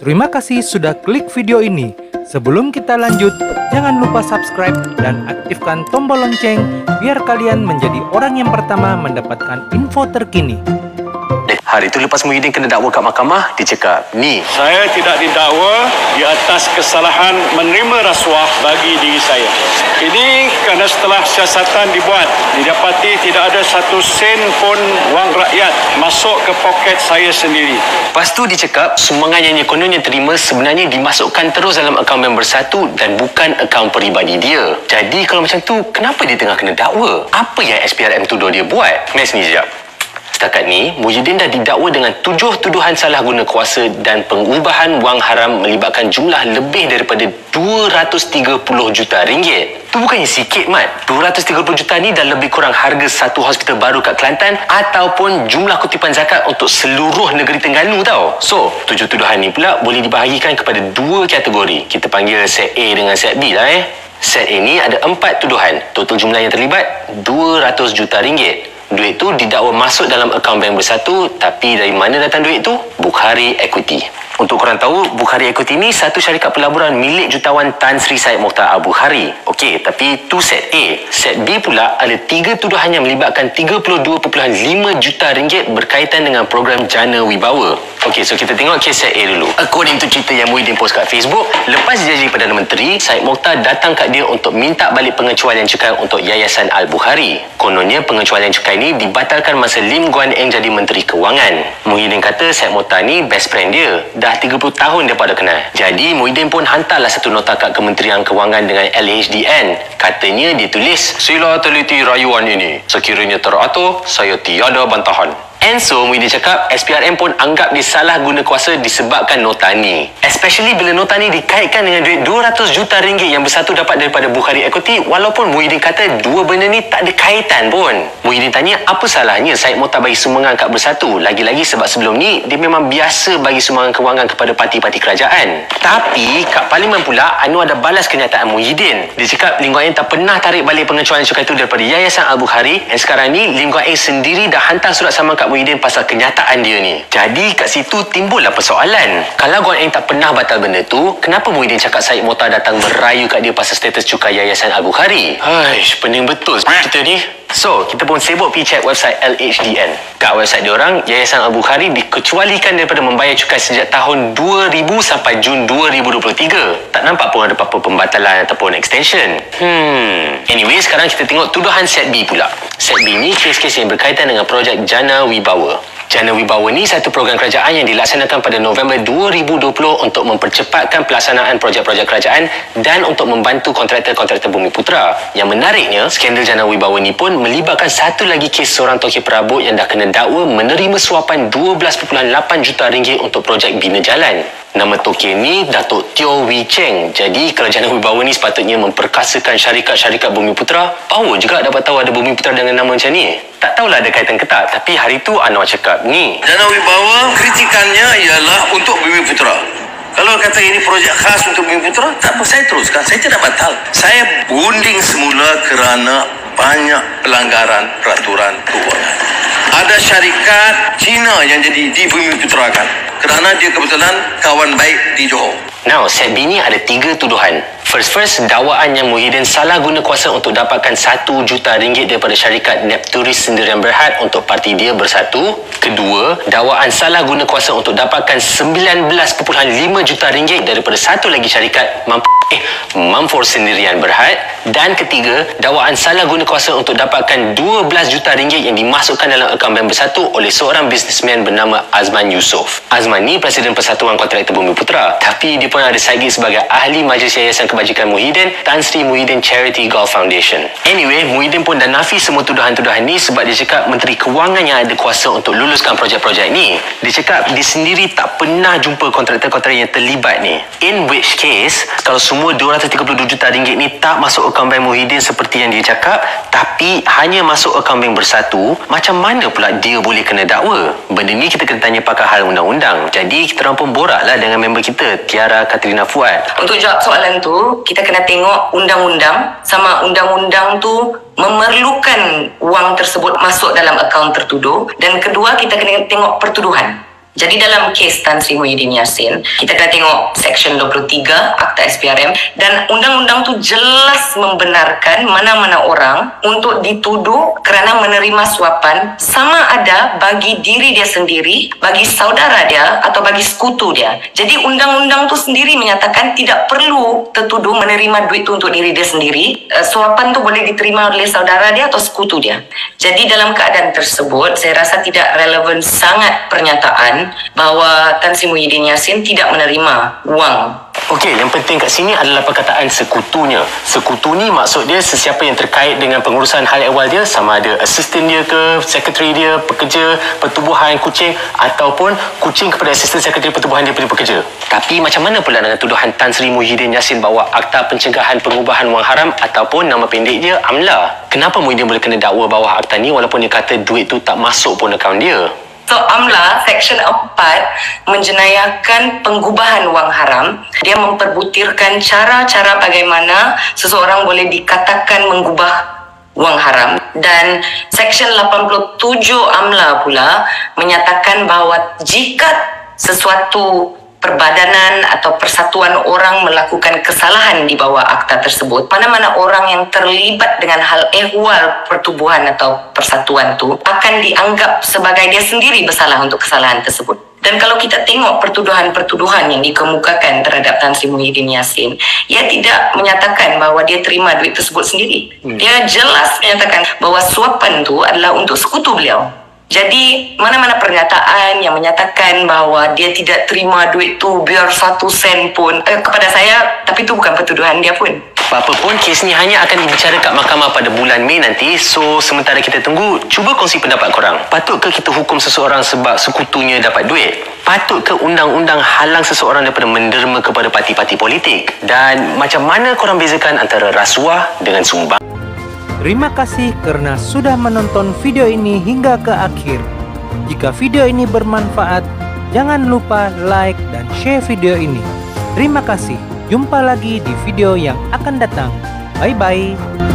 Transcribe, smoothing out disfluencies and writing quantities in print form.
Terima kasih sudah klik video ini. Sebelum kita lanjut, jangan lupa subscribe dan aktifkan tombol lonceng biar kalian menjadi orang yang pertama mendapatkan info terkini. Hari itu lepas Muhyiddin kena dakwa kat mahkamah, dia cakap, ni, saya tidak didakwa di atas kesalahan menerima rasuah bagi diri saya. Ini kerana setelah siasatan dibuat, didapati tidak ada satu sen pun wang rakyat masuk ke poket saya sendiri. Lepas tu dia cakap, sumbangan yang kononnya terima sebenarnya dimasukkan terus dalam akaun member satu dan bukan akaun peribadi dia. Jadi kalau macam tu, kenapa dia tengah kena dakwa? Apa yang SPRM tuduh dia buat? Mes ni sekejap. Setakat ni, Muhyiddin dah didakwa dengan 7 tuduhan salah guna kuasa dan pengubahan wang haram melibatkan jumlah lebih daripada 230 juta ringgit. Tu bukannya sikit, Mat. 230 juta ni dah lebih kurang harga satu hospital baru kat Kelantan ataupun jumlah kutipan zakat untuk seluruh negeri Terengganu tau. So, 7 tuduhan ni pula boleh dibahagikan kepada 2 kategori. Kita panggil set A dengan set B lah Set A ni ada 4 tuduhan. Total jumlah yang terlibat 200 juta ringgit. Duit tu didakwa masuk dalam akaun bank bersatu, tapi dari mana datang duit tu? Bukhari Equity. Untuk korang tahu, Bukhari Equity ni satu syarikat pelaburan milik jutawan Tan Sri Syed Mokhtar Al-Bukhari. Okey, tapi tu set A. Set B pula ada 3 tuduhan yang melibatkan 32.5 juta ringgit berkaitan dengan program Jana Wibawa. Okey, so kita tengok kes set A dulu. According to cerita yang Muhyiddin post kat Facebook, lepas dia jadi Perdana Menteri, Syed Mokhtar datang kat dia untuk minta balik pengecualian cukai untuk Yayasan Al-Bukhari. Kononnya pengecualian cukai ni dibatalkan masa Lim Guan Eng jadi Menteri Kewangan. Muhyiddin kata Syed Mokhtar ni best friend dia. Dah 30 tahun dia pada kenal. Jadi Muhyiddin pun hantarlah satu nota kat Kementerian Kewangan dengan LHDN. Katanya dia tulis, "Sila teliti rayuan ini. Sekiranya teratur, saya tiada bantahan." And so, Muhyiddin cakap, SPRM pun anggap dia salah guna kuasa disebabkan nota ni. Especially bila nota ni dikaitkan dengan duit 200 juta ringgit yang bersatu dapat daripada Bukhari Equity, walaupun Muhyiddin kata dua benda ni tak ada kaitan pun. Muhyiddin tanya, apa salahnya Syed Mokhtar bagi sumbangan kat bersatu? Lagi-lagi sebab sebelum ni, dia memang biasa bagi sumbangan kewangan kepada parti-parti kerajaan. Tapi, kat Parlimen pula, Anwar dah balas kenyataan Muhyiddin. Dia cakap, Lim Guan Eng tak pernah tarik balik pengecualian cukai itu daripada Yayasan Al-Bukhari, dan sekarang ni, Lim Guan Eng sendiri dah hantar surat saman kat Muhyiddin pasal kenyataan dia ni. Jadi kat situ timbullah persoalan. Kalau Guan Eng tak pernah batal benda tu, kenapa Muhyiddin cakap Syed Mokhtar datang merayu kat dia pasal status cukai Yayasan Al-Bukhari? Haish, pening betul kita ni. So, kita pun sibuk pergi check website LHDN. Kat website diorang, Yayasan Al-Bukhari dikecualikan daripada membayar cukai sejak tahun 2000 sampai Jun 2023. Tak nampak pun ada apa-apa pembatalan ataupun extension. Anyway, sekarang kita tengok tuduhan set B pula. Set B ni kes-kes yang berkaitan dengan projek Jana Wibawa. Jana Wibawa ni satu program kerajaan yang dilaksanakan pada November 2020 untuk mempercepatkan pelaksanaan projek-projek kerajaan dan untuk membantu kontraktor-kontraktor Bumiputera. Yang menariknya, skandal Jana Wibawa ni pun melibatkan satu lagi kes seorang tokoh perabot yang dah kena dakwa menerima suapan 12.8 juta ringgit untuk projek bina jalan. Nama tokoh ni Datuk Teo Wee Cheng. Jadi kalau Jana Wibawa ni sepatutnya memperkasakan syarikat-syarikat Bumiputera, power juga dapat tahu ada Bumiputera dengan nama macam ni. Tak tahulah ada kaitan ke tak, tapi hari tu Anwar cakap ni, Jana Wibawa kritikannya ialah untuk Bumiputera. Kalau kata ini projek khas untuk Bumiputera, tak apa, saya teruskan. Saya tidak batal. Saya gunting semula kerana banyak pelanggaran peraturan keuangan. Ada syarikat Cina yang jadi di Bumiputerakan kerana dia kebetulan kawan baik di Johor. Now, set B ni ada 3 tuduhan. First, dakwaan yang Muhyiddin salah guna kuasa untuk dapatkan 1 juta ringgit daripada syarikat Nepturis Sendirian Berhad untuk parti dia bersatu. Kedua, dakwaan salah guna kuasa untuk dapatkan 19.5 juta ringgit daripada satu lagi syarikat Mamfor Sendirian Berhad. Dan ketiga, dakwaan salah guna kuasa untuk dapatkan 12 juta ringgit yang dimasukkan dalam akaun bank bersatu oleh seorang bisnesmen bernama Azman Yusof. Azman ni Presiden Persatuan Kontraktor Bumiputera, tapi dia pun ada sagi sebagai ahli Majlis Yayasan Kebajikan Muhyiddin, Tan Sri Muhyiddin Charity Golf Foundation. Anyway, Muhyiddin pun dah nafi semua tuduhan-tuduhan ni sebab dia cakap Menteri Kewangan yang ada kuasa untuk luluskan projek-projek ni. Dia cakap dia sendiri tak pernah jumpa kontraktor-kontraktor yang terlibat ni. In which case, kalau semua 232 juta ringgit ni tak masuk akaun bank Muhyiddin seperti yang dia cakap, tapi hanya masuk akaun bank bersatu, macam mana pula dia boleh kena dakwa? Benda ni kita kena tanya pakar hal undang-undang. Jadi kita orang pun boraklah dengan member kita, Tiara Katrina Fuad. Untuk jawab soalan tu, kita kena tengok undang-undang sama undang-undang tu memerlukan wang tersebut masuk dalam akaun tertuduh, dan kedua kita kena tengok pertuduhan. Jadi dalam kes Tan Sri Muhyiddin Yassin, kita kena tengok Seksyen 23 Akta SPRM, dan undang-undang tu jelas membenarkan mana-mana orang untuk dituduh kerana menerima suapan, sama ada bagi diri dia sendiri, bagi saudara dia atau bagi sekutu dia. Jadi undang-undang tu sendiri menyatakan tidak perlu tertuduh menerima duit tu untuk diri dia sendiri. Suapan tu boleh diterima oleh saudara dia atau sekutu dia. Jadi dalam keadaan tersebut, saya rasa tidak relevan sangat pernyataan bahawa Tan Sri Muhyiddin Yassin tidak menerima wang. Okey, yang penting kat sini adalah perkataan sekutunya. Sekutu ni maksud dia sesiapa yang terkait dengan pengurusan hal ehwal dia, sama ada asisten dia ke, sekretari dia, pekerja, pertubuhan kucing, ataupun kucing kepada asisten sekretari pertubuhan dia punya pekerja. Tapi macam mana pula dengan tuduhan Tan Sri Muhyiddin Yassin bahawa Akta Pencegahan Pengubahan Wang Haram ataupun nama pendek dia AMLA? Kenapa Muhyiddin boleh kena dakwa bawah akta ni walaupun dia kata duit tu tak masuk pun akaun dia? So AMLA Seksyen 4 menjenayahkan pengubahan wang haram. Dia memperbutirkan cara-cara bagaimana seseorang boleh dikatakan mengubah wang haram. Dan Seksyen 87 AMLA pula menyatakan bahawa jika sesuatu perbadanan atau persatuan orang melakukan kesalahan di bawah akta tersebut, mana-mana orang yang terlibat dengan hal ehwal pertubuhan atau persatuan itu akan dianggap sebagai dia sendiri bersalah untuk kesalahan tersebut. Dan kalau kita tengok pertuduhan-pertuduhan yang dikemukakan terhadap Tan Sri Muhyiddin Yassin, ia tidak menyatakan bahawa dia terima duit tersebut sendiri. Dia jelas menyatakan bahawa suapan itu adalah untuk sekutu beliau. Jadi, mana-mana pernyataan yang menyatakan bahawa dia tidak terima duit tu biar 1 sen pun kepada saya, tapi itu bukan pertuduhan dia pun. Apa pun, kes ni hanya akan dibicarakan kat mahkamah pada bulan Mei nanti. So, sementara kita tunggu, cuba kongsi pendapat korang. Patutkah kita hukum seseorang sebab sekutunya dapat duit? Patutkah undang-undang halang seseorang daripada menderma kepada parti-parti politik? Dan macam mana korang bezakan antara rasuah dengan sumbang? Terima kasih kerana sudah menonton video ini hingga ke akhir. Jika video ini bermanfaat, jangan lupa like dan share video ini. Terima kasih. Jumpa lagi di video yang akan datang. Bye-bye.